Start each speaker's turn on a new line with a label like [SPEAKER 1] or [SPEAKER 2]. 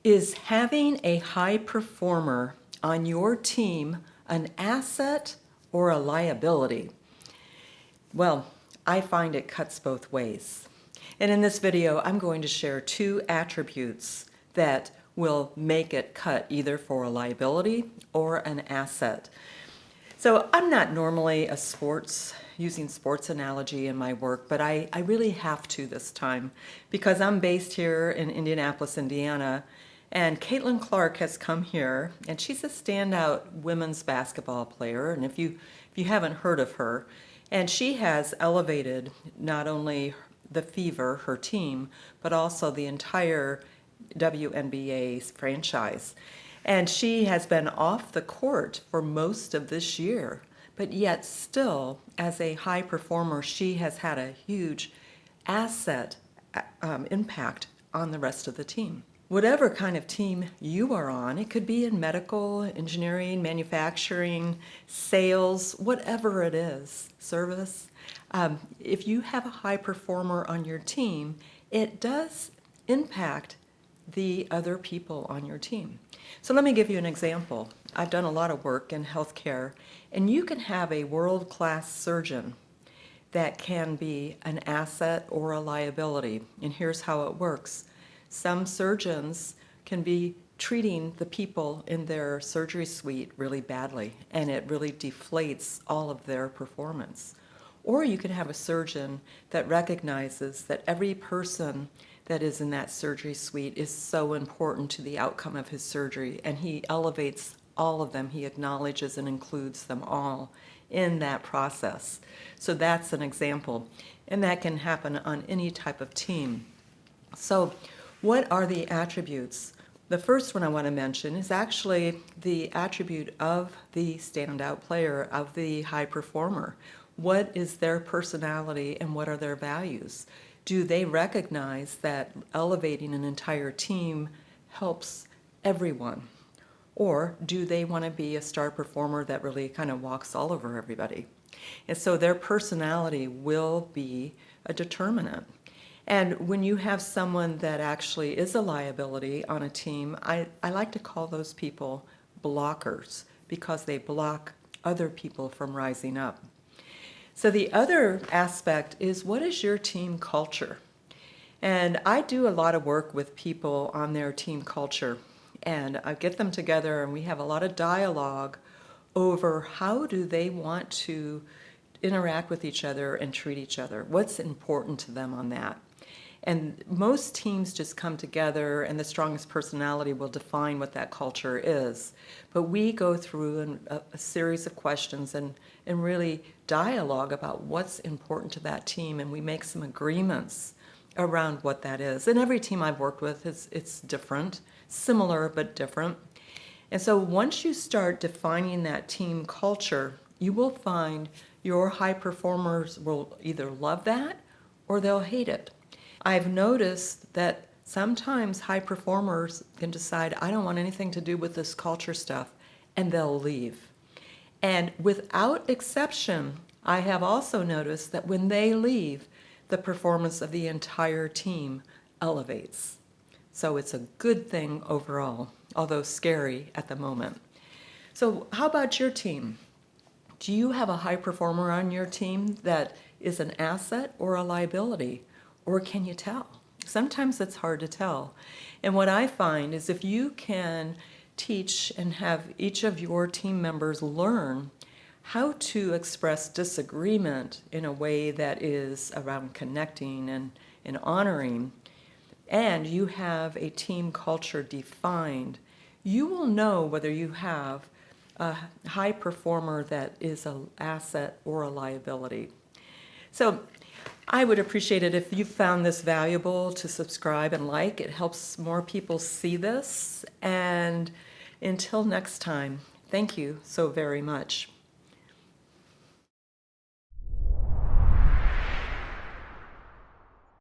[SPEAKER 1] Is having a high performer on your team an asset or a liability? Well, I find it cuts both ways. And in this video, I'm going to share two attributes that will make it cut either for a liability or an asset. So I'm not normally using sports analogy in my work, but I really have to this time because I'm based here in Indianapolis, Indiana, and Caitlin Clark has come here, and she's a standout women's basketball player, and if you haven't heard of her, and she has elevated not only the Fever, her team, but also the entire WNBA franchise. And she has been off the court for most of this year, but yet still, as a high performer, she has had a huge asset impact on the rest of the team. Whatever kind of team you are on, it could be in medical, engineering, manufacturing, sales, whatever it is, service. If you have a high performer on your team, it does impact the other people on your team. So let me give you an example. I've done a lot of work in healthcare, and you can have a world-class surgeon that can be an asset or a liability. And here's how it works. Some surgeons can be treating the people in their surgery suite really badly, and it really deflates all of their performance. Or you can have a surgeon that recognizes that every person that is in that surgery suite is so important to the outcome of his surgery, and he elevates all of them. He acknowledges and includes them all in that process. So that's an example, and that can happen on any type of team. So what are the attributes? The first one I want to mention is actually the attribute of the standout player, of the high performer. What is their personality and what are their values? Do they recognize that elevating an entire team helps everyone? Or do they want to be a star performer that really kind of walks all over everybody? And so their personality will be a determinant. And when you have someone that actually is a liability on a team, I like to call those people blockers because they block other people from rising up. So the other aspect is, what is your team culture? And I do a lot of work with people on their team culture, and I get them together and we have a lot of dialogue over how do they want to interact with each other and treat each other. What's important to them on that? And most teams just come together and the strongest personality will define what that culture is. But we go through a series of questions and really dialogue about what's important to that team, and we make some agreements around what that is. And every team I've worked with, it's different, similar but different. And so once you start defining that team culture, you will find your high performers will either love that or they'll hate it. I've noticed that sometimes high performers can decide, I don't want anything to do with this culture stuff, and they'll leave. And without exception, I have also noticed that when they leave, the performance of the entire team elevates. So it's a good thing overall, although scary at the moment. So how about your team? Do you have a high performer on your team that is an asset or a liability? Or can you tell? Sometimes it's hard to tell. And what I find is if you can teach and have each of your team members learn how to express disagreement in a way that is around connecting and honoring, and you have a team culture defined, you will know whether you have a high performer that is an asset or a liability. So I would appreciate it if you found this valuable to subscribe and like. It helps more people see this. And until next time, thank you so very much.